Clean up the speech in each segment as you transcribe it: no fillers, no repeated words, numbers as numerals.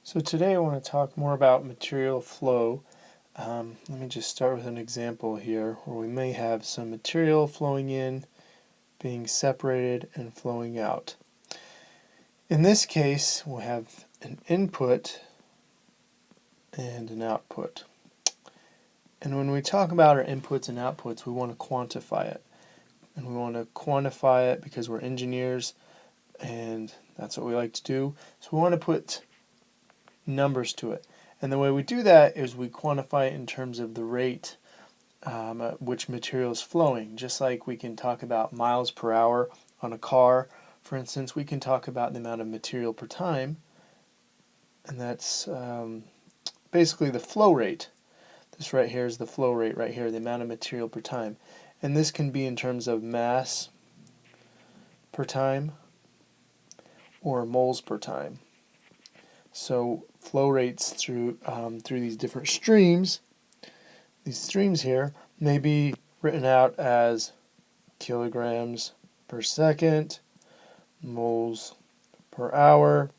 So today I want to talk more about material flow. Let me just start with an example here where we may have some material flowing in, being separated, and flowing out. In this case, we'll have an input and an output. And when we talk about our inputs and outputs, we want to quantify it. And we want to quantify it because we're engineers and that's what we like to do. So we want to put numbers to it. And the way we do that is we quantify it in terms of the rate at which material is flowing. Just like we can talk about miles per hour on a car, for instance, we can talk about the amount of material per time, and that's basically the flow rate. This right here is the flow rate right here, the amount of material per time. And this can be in terms of mass per time or moles per time. So flow rates through these different streams. These streams here may be written out as kilograms per second, moles per hour,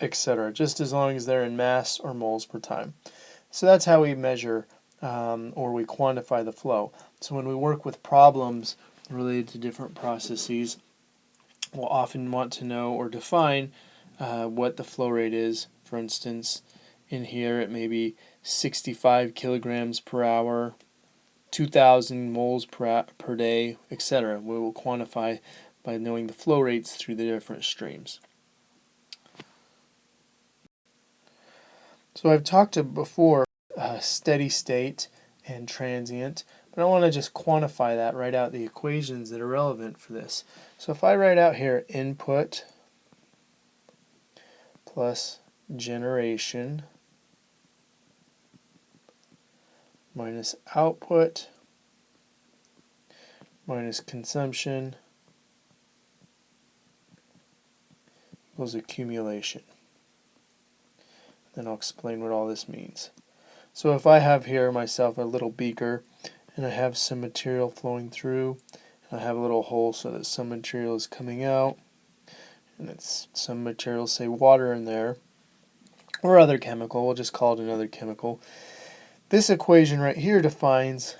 etc. Just as long as they're in mass or moles per time. So that's how we measure or we quantify the flow. So when we work with problems related to different processes, we'll often want to know or define what the flow rate is. For instance, in here it may be 65 kilograms per hour, 2,000 moles per day, etc. We will quantify by knowing the flow rates through the different streams. So I've talked before steady state and transient, but I want to just quantify that, write out the equations that are relevant for this. So if I write out here input plus generation minus output minus consumption equals accumulation. Then I'll explain what all this means. So if I have here myself a little beaker and I have some material flowing through, and I have a little hole so that some material is coming out, and it's some material, say water in there, or other chemical, we'll just call it another chemical. This equation right here defines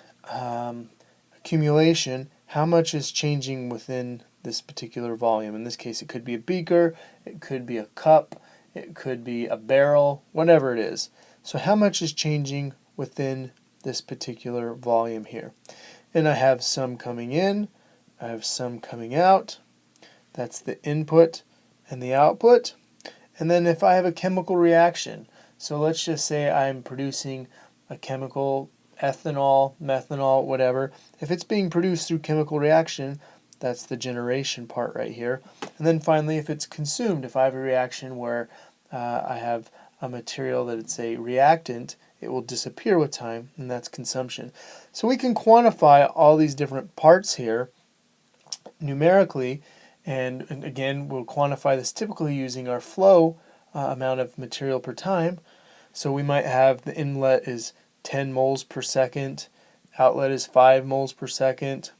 accumulation, how much is changing within this particular volume. In this case it could be a beaker, it could be a cup, it could be a barrel, whatever it is. So how much is changing within this particular volume here. And I have some coming in, I have some coming out. That's the input and the output. And then if I have a chemical reaction, so let's just say I'm producing a chemical, ethanol, methanol, whatever. If it's being produced through chemical reaction, that's the generation part right here. And then finally, if it's consumed, if I have a reaction where I have a material that it's a reactant, it will disappear with time, and that's consumption. So we can quantify all these different parts here numerically, and again, we'll quantify this typically using our flow amount of material per time. So we might have the inlet is 10 moles per second, outlet is 5 moles per second.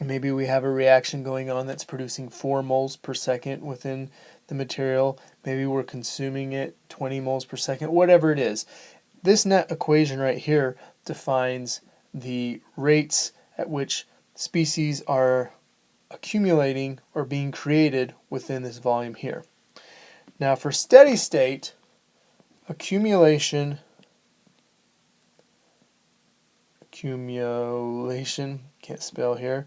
Maybe we have a reaction going on that's producing 4 moles per second within the material. Maybe we're consuming it 20 moles per second, whatever it is. This net equation right here defines the rates at which species are accumulating or being created within this volume here. Now for steady state, accumulation, can't spell here,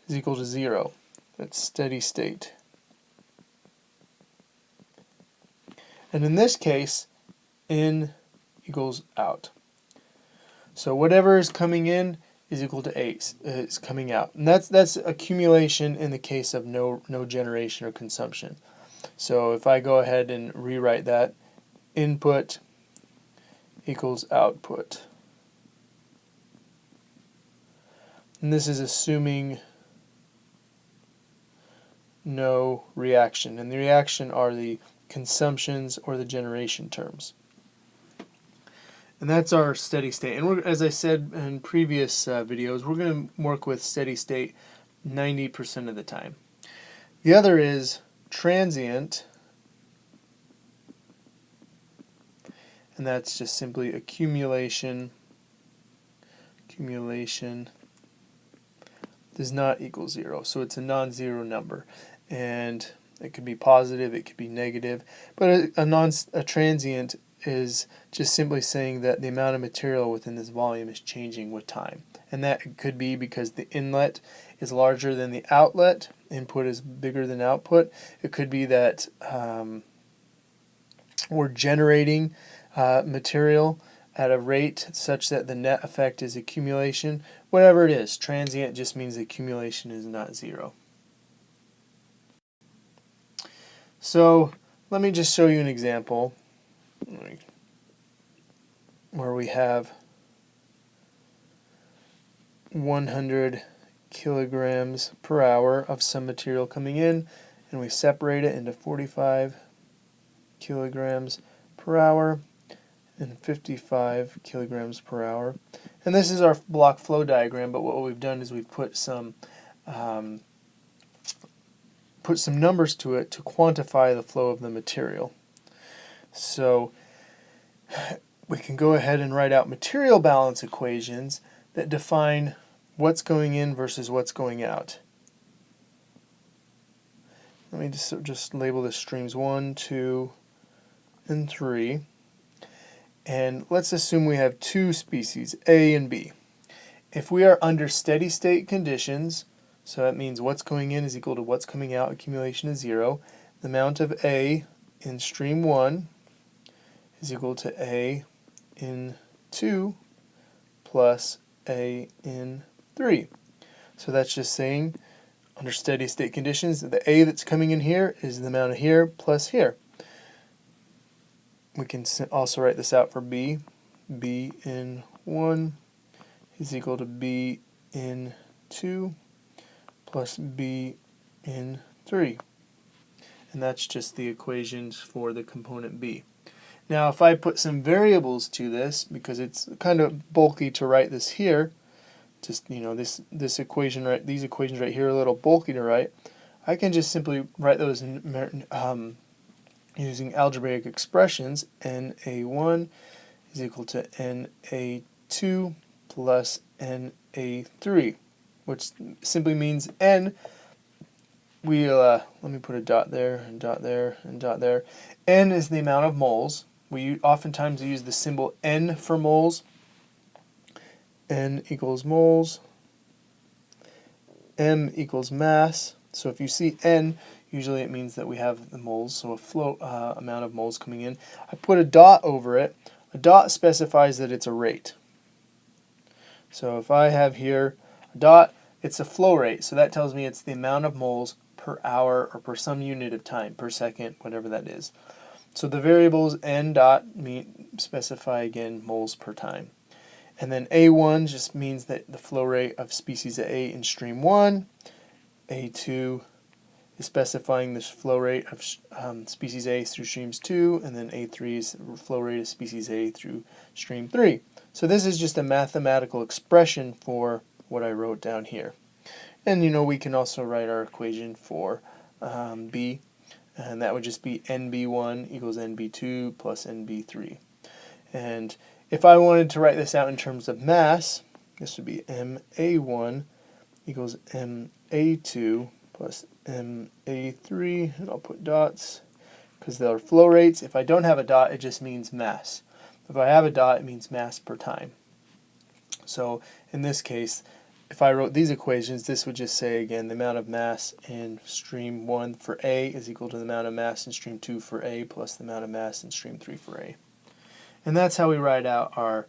is equal to 0. That's steady state. And in this case, in equals out. So whatever is coming in is equal to 8 is coming out. And that's accumulation in the case of no generation or consumption. So if I go ahead and rewrite that, input equals output. And this is assuming no reaction. And the reaction are the consumptions or the generation terms. And that's our steady state. And as I said in previous videos, we're going to work with steady state 90% of the time. The other is transient and that's just simply accumulation does not equal 0. So it's a non-zero number, and it could be positive, it could be negative, but a transient is just simply saying that the amount of material within this volume is changing with time. And that could be because the inlet is larger than the outlet, input is bigger than output. It could be that we're generating material at a rate such that the net effect is accumulation. Whatever it is, transient just means the accumulation is not 0. So let me just show you an example where we have 100 kilograms per hour of some material coming in, and we separate it into 45 kilograms per hour and 55 kilograms per hour. And this is our block flow diagram, but what we've done is we've put some numbers to it to quantify the flow of the material. So we can go ahead and write out material balance equations that define what's going in versus what's going out. Let me just label this streams 1, 2, and 3. And let's assume we have two species, A and B. If we are under steady state conditions, so that means what's going in is equal to what's coming out, accumulation is 0, the amount of A in stream 1 is equal to A in 2 plus A in 3. So that's just saying under steady state conditions that the A that's coming in here is the amount of here plus here. We can also write this out for B. B in 1 is equal to B in 2 plus B in 3. And that's just the equations for the component B. Now if I put some variables to this, because it's kind of bulky to write this here, just this equation these equations right here are a little bulky to write, I can just simply write those in using algebraic expressions. NA1 is equal to NA2 plus NA3, which simply means N, let me put a dot there, and dot there, and dot there. N is the amount of moles. We oftentimes use the symbol N for moles. N equals moles. M equals mass. So if you see N, usually it means that we have the moles, so a flow amount of moles coming in. I put a dot over it. A dot specifies that it's a rate. So if I have here a dot, it's a flow rate. So that tells me it's the amount of moles per hour or per some unit of time, per second, whatever that is. So the variables N dot specify again moles per time. And then A1 just means that the flow rate of species A in stream 1. A2 is specifying the flow rate of species A through streams 2, and then A3 is the flow rate of species A through stream 3. So this is just a mathematical expression for what I wrote down here. And we can also write our equation for B, and that would just be NB1 equals NB2 plus NB3. And if I wanted to write this out in terms of mass, this would be MA1 equals MA2 plus MA3, and I'll put dots because they're flow rates. If I don't have a dot, it just means mass. If I have a dot, it means mass per time. So in this case, if I wrote these equations, this would just say again the amount of mass in stream 1 for A is equal to the amount of mass in stream 2 for A plus the amount of mass in stream 3 for A. And that's how we write out our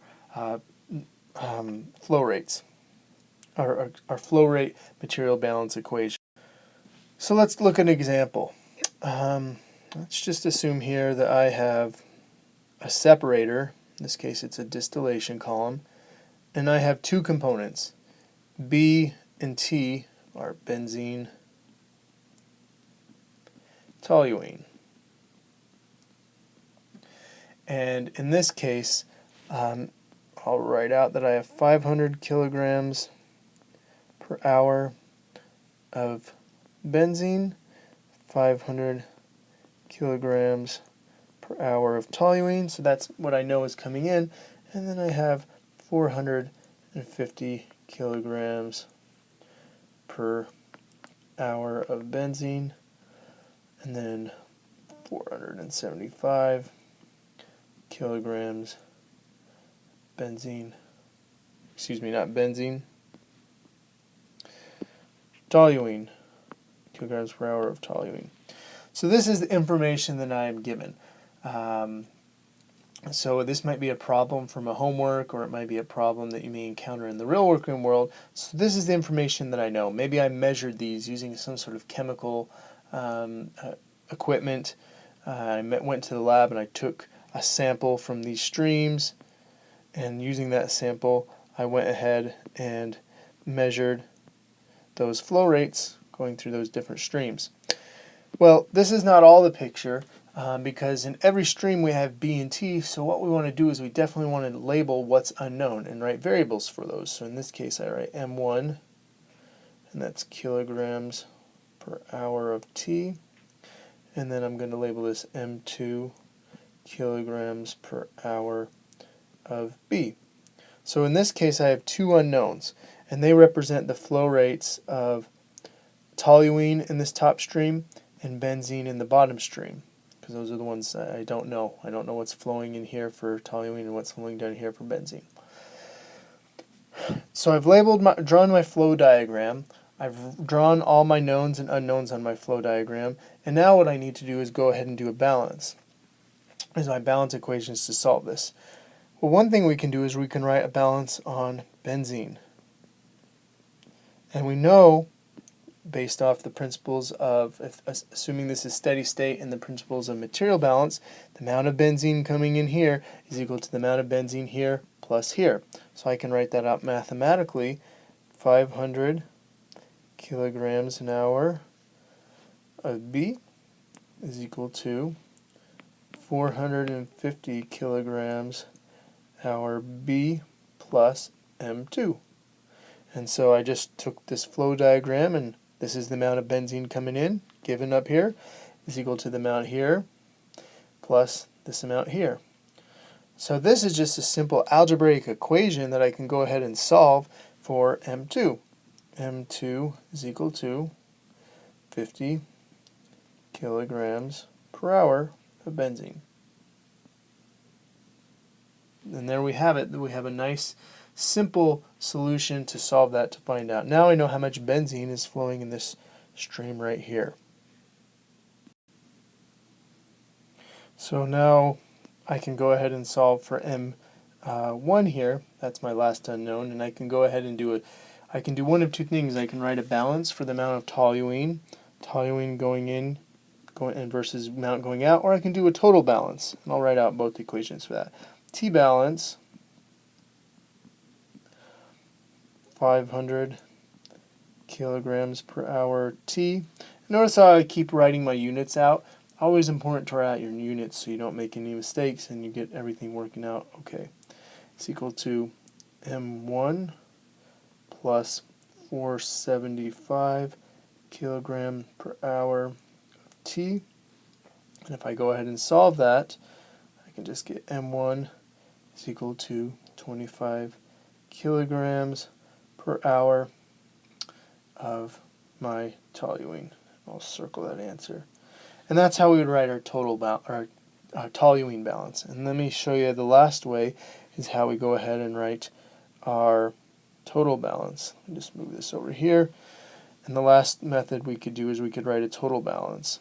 flow rates, our flow rate material balance equation. So let's look at an example. Let's just assume here that I have a separator. In this case, it's a distillation column. And I have two components. B and T are benzene, toluene. And in this case, I'll write out that I have 500 kilograms per hour of benzene, 500 kilograms per hour of toluene, so that's what I know is coming in, and then I have 450 kilograms per hour of benzene, and then 475 kilograms benzene, excuse me, not benzene, toluene, kilograms per hour of toluene. So this is the information that I am given. So this might be a problem from a homework, or it might be a problem that you may encounter in the real working world. So this is the information that I know. Maybe I measured these using some sort of chemical equipment. I went to the lab and I took a sample from these streams, and using that sample I went ahead and measured those flow rates going through those different streams. Well, this is not all the picture, because in every stream we have B and T, so what we want to do is we definitely want to label what's unknown and write variables for those. So in this case I write M1, and that's kilograms per hour of T, and then I'm going to label this M2, kilograms per hour of B. So in this case I have two unknowns, and they represent the flow rates of toluene in this top stream and benzene in the bottom stream, because those are the ones that I don't know. I don't know what's flowing in here for toluene and what's flowing down here for benzene. So I've drawn my flow diagram. I've drawn all my knowns and unknowns on my flow diagram, and now what I need to do is go ahead and do a balance. Here's my balance equations to solve this. Well, one thing we can do is we can write a balance on benzene. And we know, based off the principles of, assuming this is steady state and the principles of material balance, the amount of benzene coming in here is equal to the amount of benzene here plus here. So I can write that out mathematically. 500 kilograms an hour of B is equal to 450 kilograms hour B plus M2. And so I just took this flow diagram, and this is the amount of benzene coming in, given up here, is equal to the amount here plus this amount here. So this is just a simple algebraic equation that I can go ahead and solve for M2. M2 is equal to 50 kilograms per hour of benzene. And there we have it. We have a nice simple solution to solve that, to find out. Now I know how much benzene is flowing in this stream right here. So now I can go ahead and solve for M1 here. That's my last unknown, and I can go ahead and I can do one of two things. I can write a balance for the amount of toluene going in and versus amount going out, or I can do a total balance, and I'll write out both equations for that. T balance 500 kilograms per hour T. Notice how I keep writing my units out. Always important to write out your units so you don't make any mistakes and you get everything working out okay. It's equal to M1 plus 475 kilogram per hour of T. And if I go ahead and solve that, I can just get M1 is equal to 25 kilograms per hour of my toluene. I'll circle that answer. And that's how we would write our total our toluene balance. And let me show you the last way is how we go ahead and write our total balance. I'll just move this over here. And the last method we could do is we could write a total balance.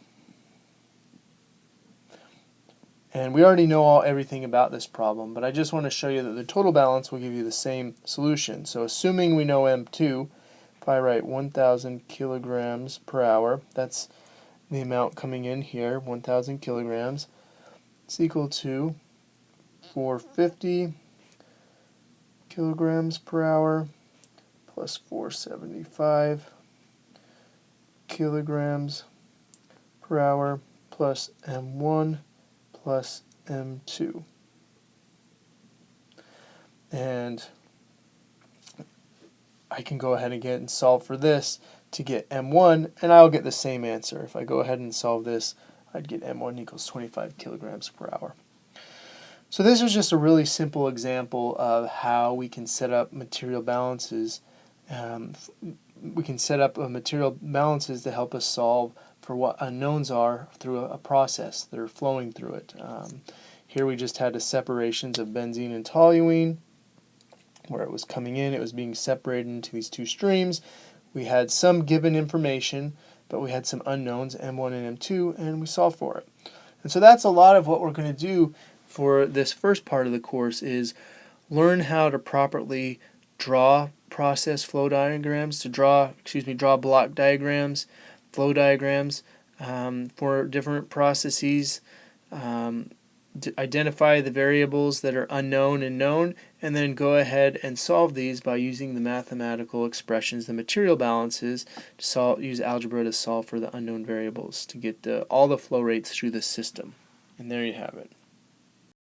And we already know everything about this problem, but I just want to show you that the total balance will give you the same solution. So assuming we know M2, if I write 1,000 kilograms per hour, that's the amount coming in here, 1,000 kilograms, it's equal to 450 kilograms per hour plus 475 kilograms per hour plus M1 plus M2. And I can go ahead again and solve for this to get M1, and I'll get the same answer. If I go ahead and solve this, I'd get M1 equals 25 kilograms per hour. So this is just a really simple example of how we can set up material balances. We can set up material balances to help us solve for what unknowns are through a process that are flowing through it. Here we just had the separations of benzene and toluene. Where it was coming in, it was being separated into these two streams. We had some given information, but we had some unknowns, M1 and M2, and we solved for it. And so that's a lot of what we're going to do for this first part of the course, is learn how to properly draw process flow diagrams, draw block diagrams, flow diagrams for different processes, identify the variables that are unknown and known, and then go ahead and solve these by using the mathematical expressions, the material balances, to use algebra to solve for the unknown variables to get all the flow rates through the system. And there you have it.